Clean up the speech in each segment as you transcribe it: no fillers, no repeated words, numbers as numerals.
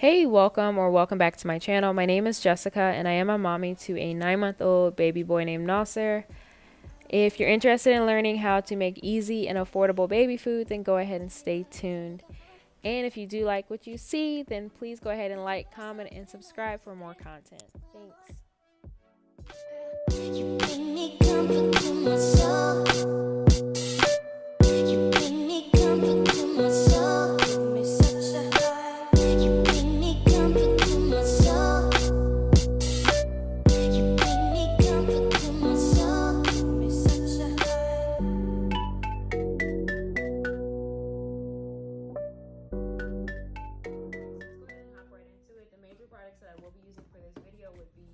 Hey, welcome back to my channel. My name is Jessica and I am a mommy to a 9-month-old baby boy named Nasser. If you're interested in learning how to make easy and affordable baby food, then go ahead and stay tuned. And if you do like what you see, then please go ahead and like, comment, and subscribe for more content. Thanks. You bring me comfort to my soul. You bring me comfort to my soul. Give me such a high. You bring me comfort to my soul. You bring me comfort to my soul. Give me such a high. The major products that I will be using for this video would be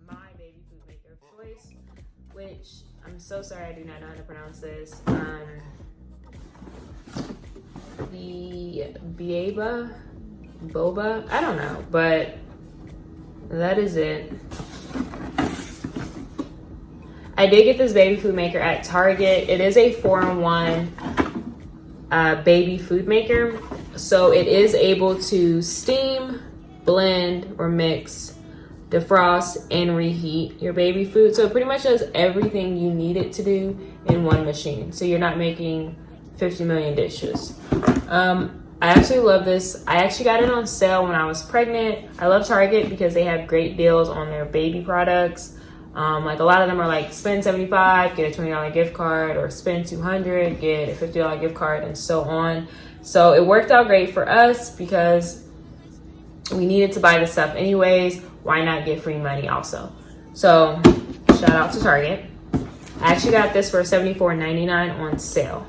my baby food maker of choice, which I'm so sorry I do not know how to pronounce this. The Béaba, I don't know, but that is it. I did get this baby food maker at Target. It is a 4-in-1 baby food maker, so it is able to steam, blend, or mix, defrost, and reheat your baby food. So it pretty much does everything you need it to do in one machine, so you're not making 50 million dishes. I absolutely love this. I actually got it on sale when I was pregnant. I love Target because they have great deals on their baby products. Like a lot of them are like spend $75, get a $20 gift card, or spend $200, get a $50 gift card, and so on. So it worked out great for us because we needed to buy this stuff anyways. Why not get free money also? So shout out to Target. I actually got this for $74.99 on sale.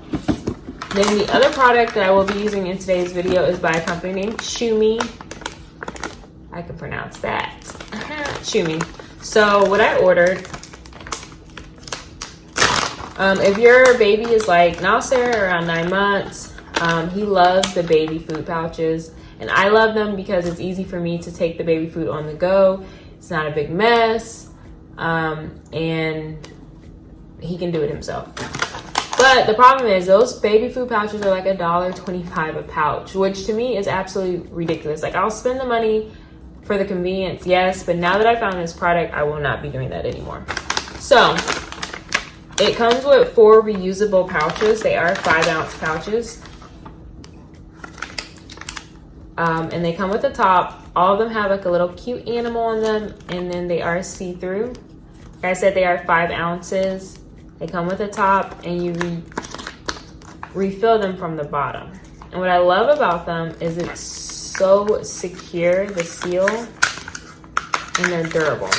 Then the other product that I will be using in today's video is by a company named ChooMee. I can pronounce that. ChooMee. So what I ordered, if your baby is like Nasser, around 9 months, he loves the baby food pouches. And I love them because it's easy for me to take the baby food on the go. It's not a big mess. And he can do it himself. But the problem is those baby food pouches are like $1.25 a pouch, which to me is absolutely ridiculous. Like, I'll spend the money for the convenience, yes, but now that I found this product, I will not be doing that anymore. So it comes with 4 reusable pouches. They are 5-ounce pouches. And they come with the top. All of them have like a little cute animal on them, and then they are see-through. Like I said, they are 5 ounces. They come with a top, and you refill them from the bottom. And what I love about them is it's so secure, the seal, and they're durable.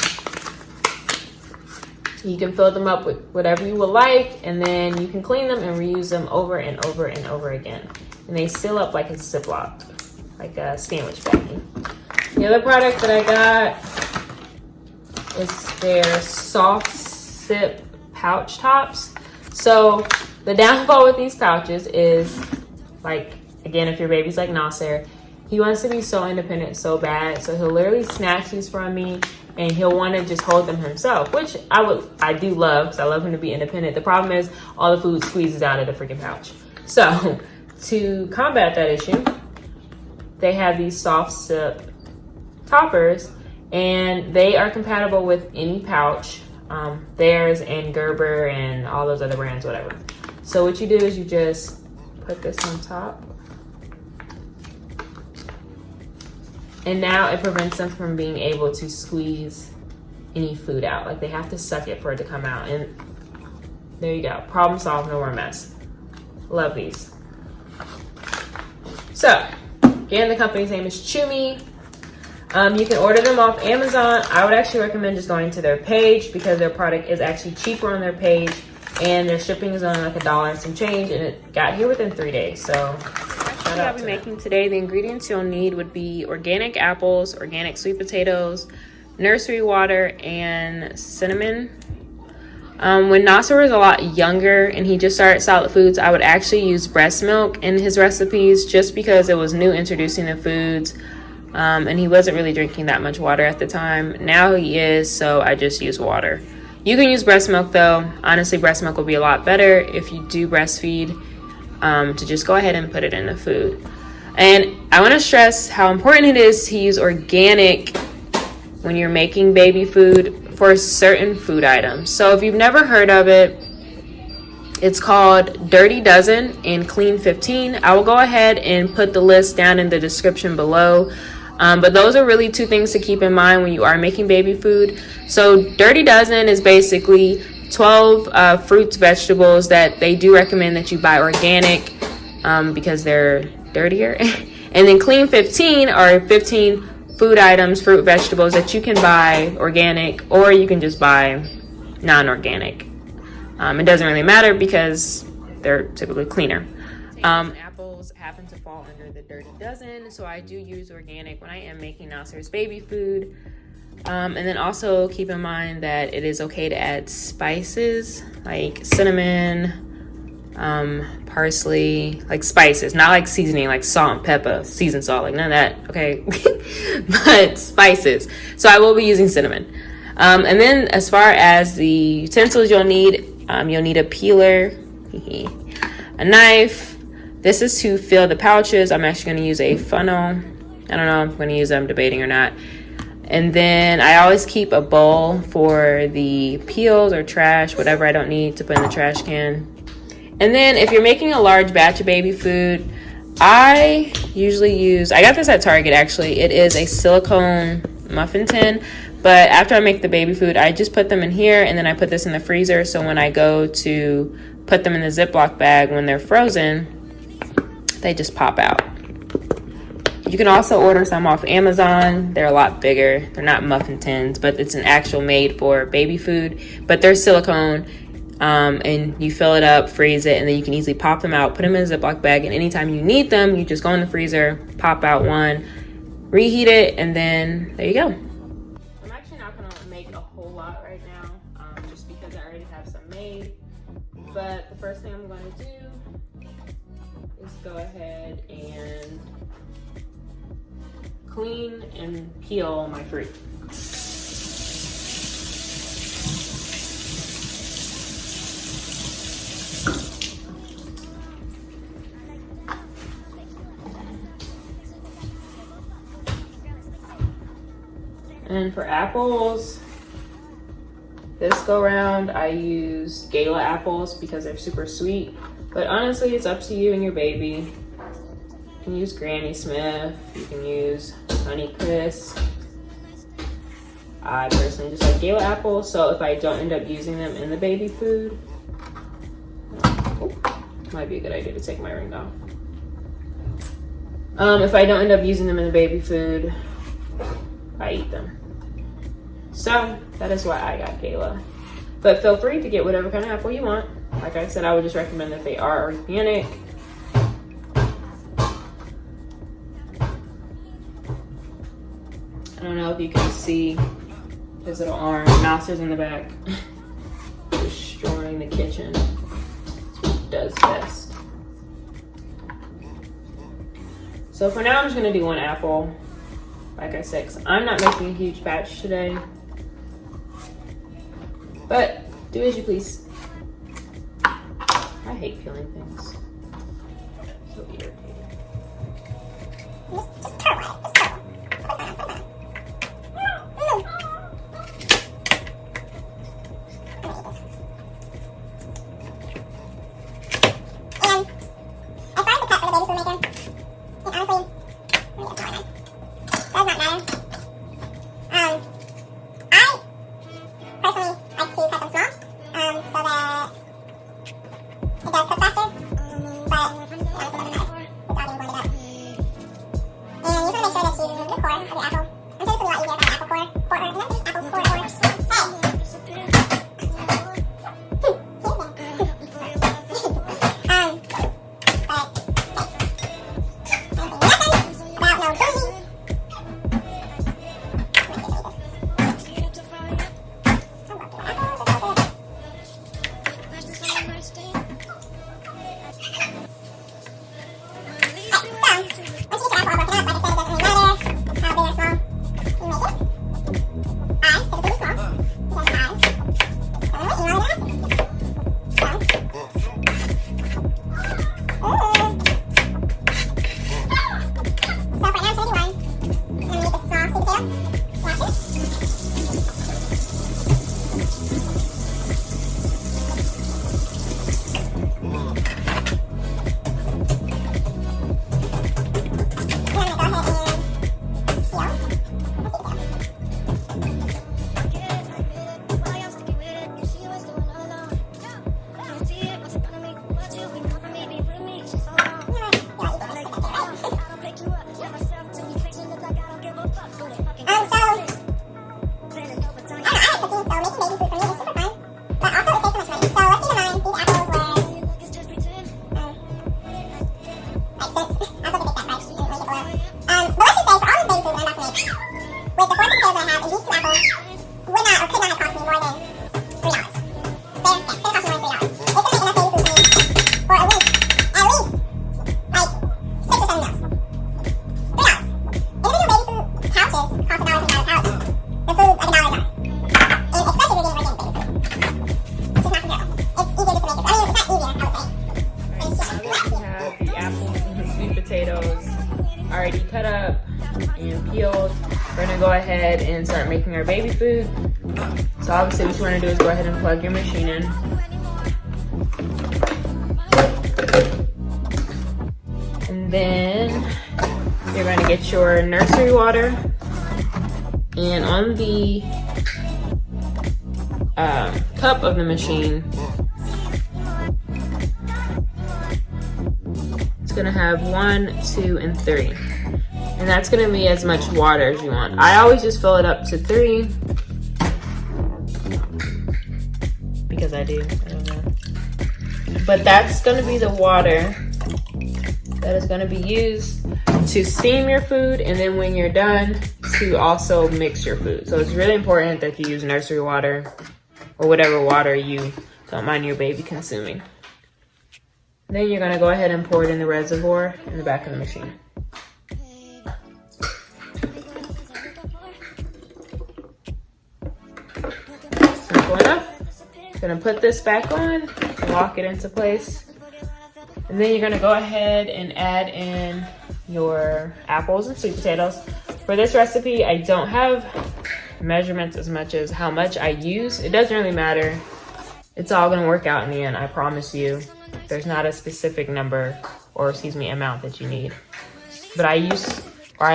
You can fill them up with whatever you would like, and then you can clean them and reuse them over and over and over again. And they seal up like a Ziploc, like a sandwich baggie. The other product that I got is their soft sip pouch tops. So the downfall with these pouches is, like, again, if your baby's like Nasser, he wants to be so independent so bad, so he'll literally snatch these from me and he'll want to just hold them himself, which I do love, because I love him to be independent. The problem is all the food squeezes out of the freaking pouch. So to combat that issue, they have these soft sip toppers, and they are compatible with any pouch, theirs and Gerber and all those other brands, whatever. So what you do is you just put this on top, and now it prevents them from being able to squeeze any food out. Like, they have to suck it for it to come out, and there you go. Problem solved, no more mess. Love these. So again, the company's name is ChooMee. You can order them off Amazon. I would actually recommend just going to their page because their product is actually cheaper on their page, and their shipping is only like $1 and some change, and it got here within 3 days. So shout out I'll be making today. The ingredients you'll need would be organic apples, organic sweet potatoes, nursery water, and cinnamon. When Nasser was a lot younger and he just started solid foods, I would actually use breast milk in his recipes just because it was new introducing the foods. And he wasn't really drinking that much water at the time. Now he is, so I just use water. You can use breast milk though. Honestly, breast milk will be a lot better if you do breastfeed, to just go ahead and put it in the food. And I want to stress how important it is to use organic when you're making baby food for certain food items. So if you've never heard of it, it's called Dirty Dozen and Clean 15. I will go ahead and put the list down in the description below. But those are really two things to keep in mind when you are making baby food. So Dirty Dozen is basically 12 fruits, vegetables that they do recommend that you buy organic because they're dirtier. And then Clean 15 are 15 food items, fruit, vegetables that you can buy organic, or you can just buy non-organic. It doesn't really matter because they're typically cleaner. Apples happen to fall under the Dirty Dozen, so I do use organic when I am making Nasser's baby food. And then also keep in mind that it is okay to add spices like cinnamon, parsley, like spices, not like seasoning, like salt and pepper, seasoned salt, like none of that, okay? But spices. So I will be using cinnamon. And then as far as the utensils you'll need a peeler, a knife. This is to fill the pouches. I'm actually going to use a funnel. I don't know if I'm going to use it, I'm debating or not. And then I always keep a bowl for the peels or trash, whatever I don't need to put in the trash can. And then if you're making a large batch of baby food, I got this at Target actually. It is a silicone muffin tin. But after I make the baby food, I just put them in here and then I put this in the freezer. So when I go to put them in the Ziploc bag when they're frozen, they just pop out. You can also order some off Amazon. They're a lot bigger. They're not muffin tins, but it's an actual made for baby food. But they're silicone. And you fill it up, freeze it, and then you can easily pop them out, put them in a Ziploc bag, and anytime you need them, you just go in the freezer, pop out one, reheat it, and then there you go. I'm actually not going to make a whole lot right now, just because I already have some made. But the first thing I'm going to do is go ahead and clean and peel my fruit. And for apples, this go round I use Gala apples because they're super sweet. But honestly, it's up to you and your baby. You can use Granny Smith, you can use Honeycrisp. I personally just like Gala apples, so if I don't end up using them in the baby food, might be a good idea to take my ring off. If I don't end up using them in the baby food, I eat them. So that is why I got Gala. But feel free to get whatever kind of apple you want. Like I said, I would just recommend that they are organic. I don't know if you can see his little arm. Nasser's in the back, destroying the kitchen. That's what he does best. So for now, I'm just gonna do one apple. Like I said, 'cause I'm not making a huge batch today. But do as you please. I hate peeling things. So irritating. and these 2 apples would not or could not have cost me more than $3. They're cost me more than $3. It's gonna make enough baby food for me for at least like 6 or 7 meals. $3. Individual baby food pouches cost $1.50 a pouch. The food's like $1 a jar. And especially if you're getting organic baby food. It's just not comparable. It's easier just to make it. I mean, it's not easier, I would say. But it's cheaper. We have the apples and the sweet potatoes already cut up and peeled. We're gonna go ahead and start making our baby food. So obviously what you wanna do is go ahead and plug your machine in. And then you're gonna get your nursery water, and on the cup of the machine, it's gonna have 1, 2, and 3. And that's gonna be as much water as you want. I always just fill it up to 3. Because I do, I don't know. But that's gonna be the water that is gonna be used to steam your food, and then when you're done, to also mix your food. So it's really important that you use nursery water or whatever water you don't mind your baby consuming. Then you're gonna go ahead and pour it in the reservoir in the back of the machine. Simple enough. Gonna put this back on, lock it into place. And then you're gonna go ahead and add in your apples and sweet potatoes. For this recipe, I don't have measurements as much as how much I use. It doesn't really matter. It's all gonna work out in the end, I promise you. There's not a specific number, or excuse me, amount that you need. But I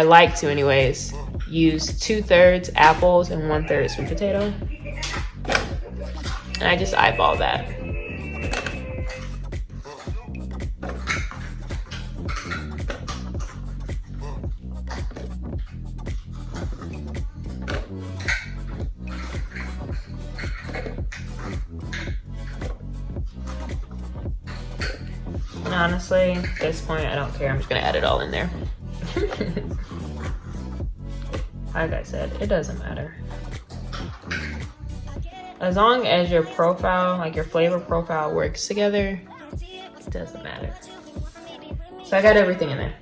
like to anyways, use 2/3 apples and 1/3 sweet potato. And I just eyeball that. And honestly, at this point, I don't care. I'm just gonna add it all in there. Like I said, it doesn't matter. As long as your profile, like your flavor profile, works together, it doesn't matter. So I got everything in there.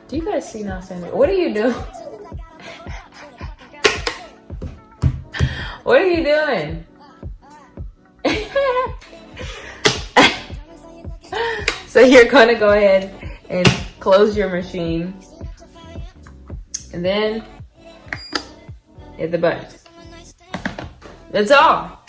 Do you guys see now, Sandy? What are you doing? What are you doing? So you're gonna go ahead and close your machine, and then hit the button. That's all.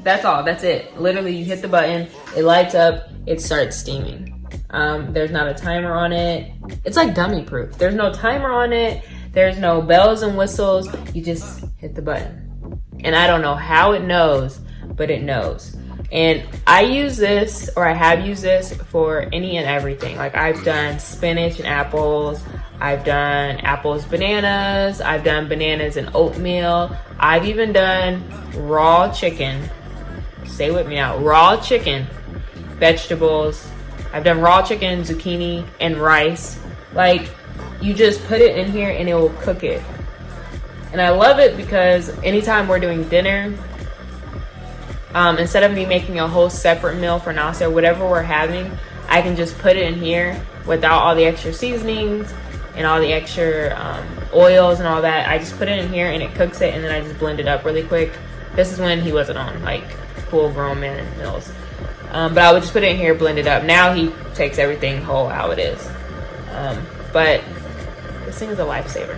That's all. That's it. Literally, you hit the button, it lights up, it starts steaming. There's not a timer on it. It's like dummy proof. There's no timer on it. There's no bells and whistles. You just hit the button. And I don't know how it knows, but it knows. And I use this, or I have used this for any and everything. Like I've done spinach and apples. I've done apples, bananas. I've done bananas and oatmeal. I've even done raw chicken. Stay with me now. Raw chicken, vegetables. I've done raw chicken, zucchini, and rice. Like, you just put it in here and it will cook it. And I love it because anytime we're doing dinner, instead of me making a whole separate meal for Nasa or whatever we're having, I can just put it in here without all the extra seasonings and all the extra oils and all that. I just put it in here and it cooks it, and then I just blend it up really quick. This is when he wasn't on like full grown man meals. But I would just put it in here, blend it up. Now he takes everything whole how it is. But this thing is a lifesaver.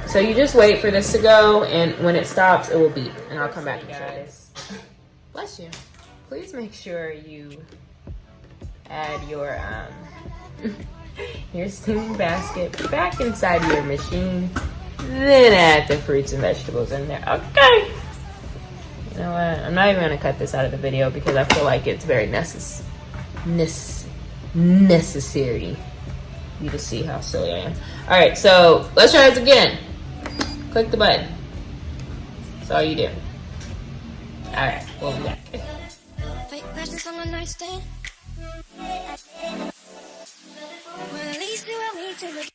So you just wait for this to go, and when it stops, it will beep, and I'll come back and show this. Bless you. Please make sure you add your your steaming basket back inside your machine, then add the fruits and vegetables in there. Okay. You know what? I'm not even gonna cut this out of the video because I feel like it's very necessary for you to see how silly I am. All right, so let's try this again. Click the button. That's all you do. All right, we'll be back. Fake questions on the nightstand. Well, at least you want me to look.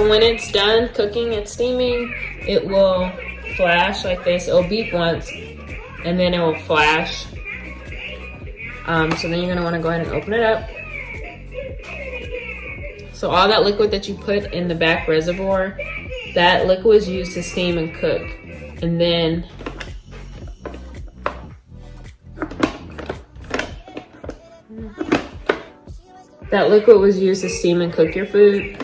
So when it's done cooking and steaming, it will flash like this. It'll beep once and then it will flash. So then you're gonna wanna go ahead and open it up. So all that liquid that you put in the back reservoir, that liquid is used to steam and cook. And then that liquid was used to steam and cook your food.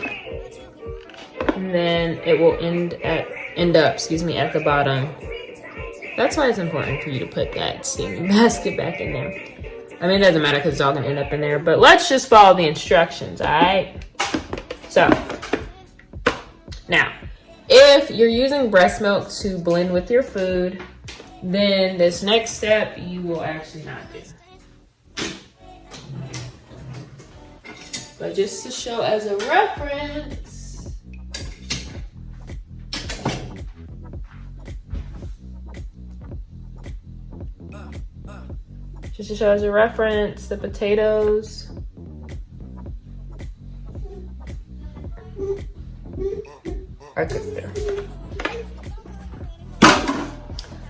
And then it will end up at the bottom. That's why it's important for you to put that steaming basket back in there. I mean, it doesn't matter because it's all gonna end up in there, but let's just follow the instructions, all right? So, now, if you're using breast milk to blend with your food, then this next step you will actually not do. But just to show as a reference, the potatoes are cooked there.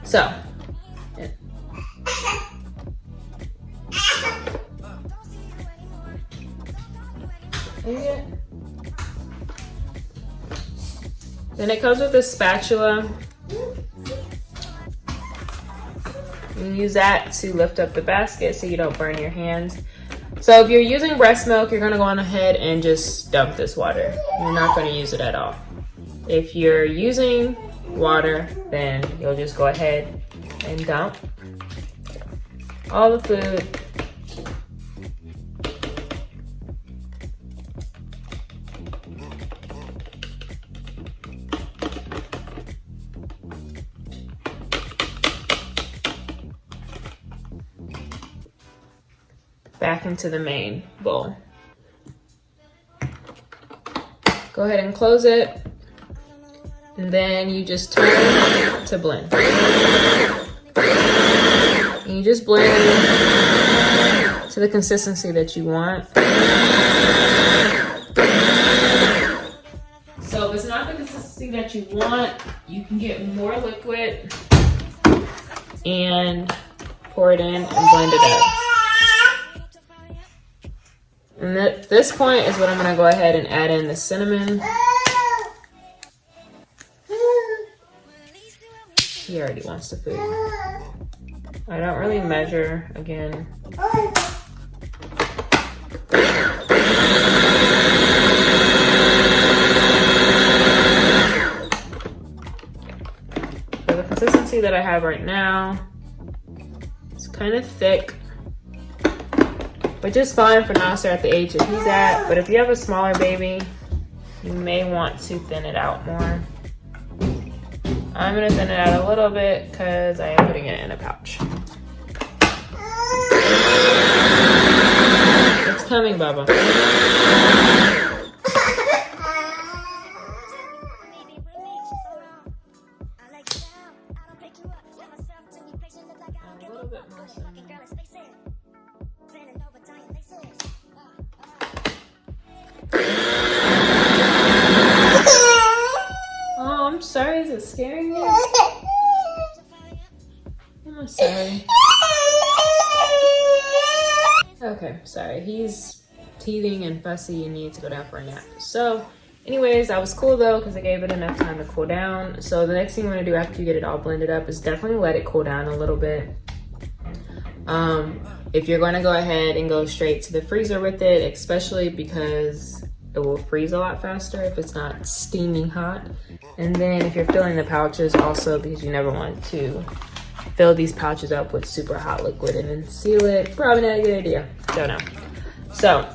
So, yeah. Then it comes with a spatula. You use that to lift up the basket so you don't burn your hands. So if you're using breast milk, you're gonna go on ahead and just dump this water. You're not gonna use it at all. If you're using water, then you'll just go ahead and dump all the food. Back into the main bowl. Go ahead and close it. And then you just turn to blend. And you just blend to the consistency that you want. So if it's not the consistency that you want, you can get more liquid and pour it in and blend it up. And at this point is when I'm gonna go ahead and add in the cinnamon. He already wants the food. I don't really measure again. So the consistency that I have right now, it's kind of thick. But just fine for Nasser at the age that he's at. But if you have a smaller baby, you may want to thin it out more. I'm gonna thin it out a little bit because I am putting it in a pouch. It's coming, Baba. A little bit more cinnamon. Oh, I'm sorry. Is it scaring you? I'm sorry. Okay, sorry. He's teething and fussy and needs to go down for a nap. So, anyways, that was cool though because I gave it enough time to cool down. So the next thing you want to do after you get it all blended up is definitely let it cool down a little bit. If you're going to go ahead and go straight to the freezer with it, especially because it will freeze a lot faster if it's not steaming hot. And then if you're filling the pouches also, because you never want to fill these pouches up with super hot liquid and then seal it. Probably not a good idea. Don't know. So,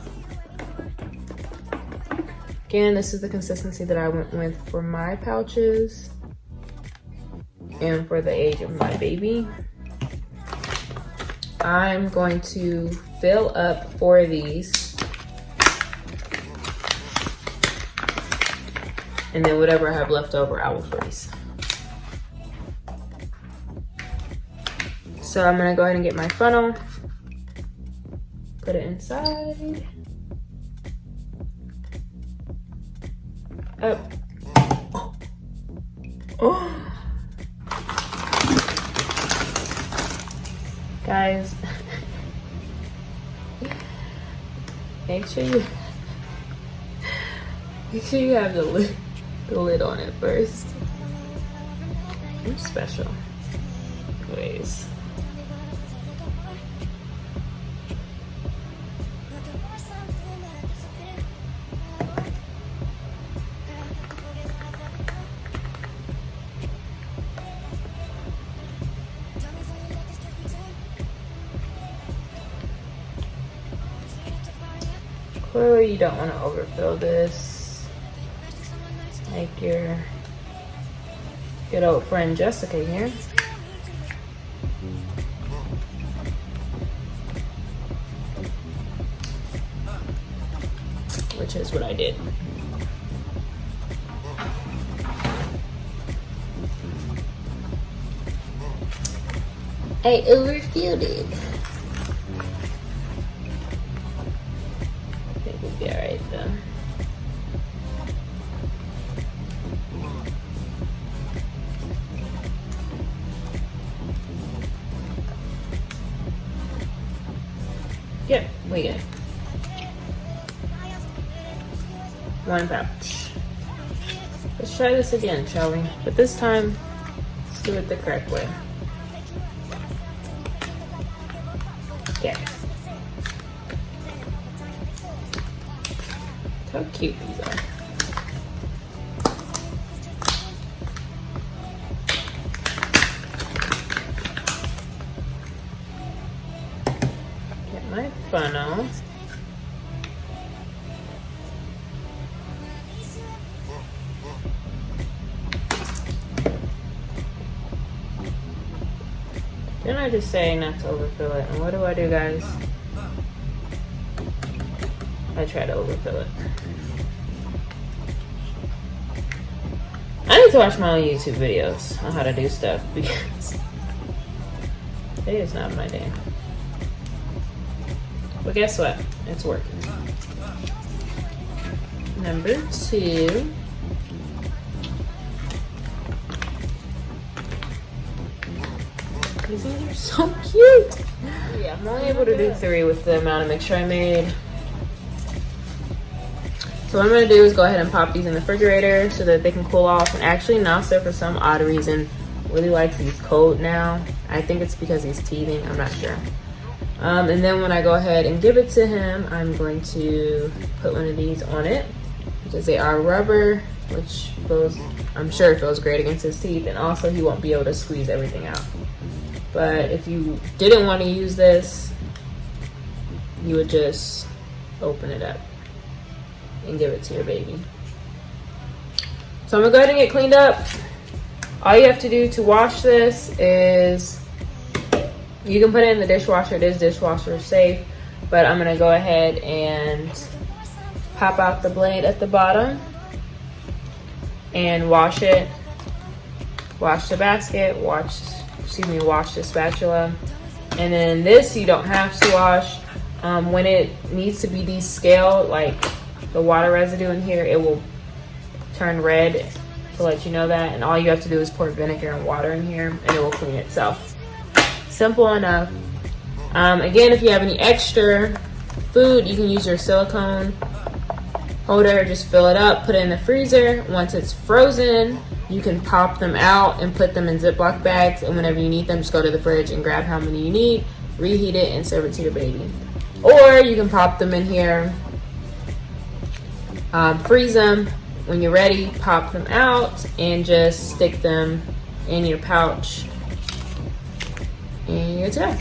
again, this is the consistency that I went with for my pouches and for the age of my baby. I'm going to fill up 4 of these. And then whatever I have left over, I will freeze. So I'm gonna go ahead and get my funnel, put it inside. Up. Oh. Guys, make sure you have the lid on it first. I'm special ways. Clearly you don't want to overfill this like your good old friend Jessica here. Which is what I did. I overfilled it. I think we'll be alright though. Yep, we get it. One pouch. Let's try this again, shall we? But this time, let's do it the correct way. Okay. Look how cute these are. Get my funnel. Didn't I just say not to overfill it? And what do I do, guys? I try to overfill it. I need to watch my own YouTube videos on how to do stuff because today is not my day. But guess what? It's working. Number 2. These are so cute. Yeah, I'm only able to do 3 with the amount of mixture I made. So what I'm gonna do is go ahead and pop these in the refrigerator so that they can cool off. And actually Nasa, for some odd reason, really likes these cold now. I think it's because he's teething, I'm not sure. And then when I go ahead and give it to him, I'm going to put one of these on it because they are rubber, which feels, I'm sure it feels great against his teeth, and also he won't be able to squeeze everything out. But if you didn't want to use this, you would just open it up and give it to your baby. So I'm gonna go ahead and get cleaned up. All you have to do to wash this is, you can put it in the dishwasher. It is dishwasher safe, but I'm gonna go ahead and pop out the blade at the bottom and wash it. Wash the basket, wash the spatula. And then this you don't have to wash. When it needs to be descaled, like the water residue in here, it will turn red to let you know that. And all you have to do is pour vinegar and water in here and it will clean itself. Simple enough. Again, if you have any extra food, you can use your silicone holder, just fill it up, put it in the freezer. Once it's frozen, you can pop them out and put them in Ziploc bags, and whenever you need them, just go to the fridge and grab how many you need, reheat it, and serve it to your baby. Or you can pop them in here, freeze them. When you're ready, pop them out and just stick them in your pouch, and you're good to go.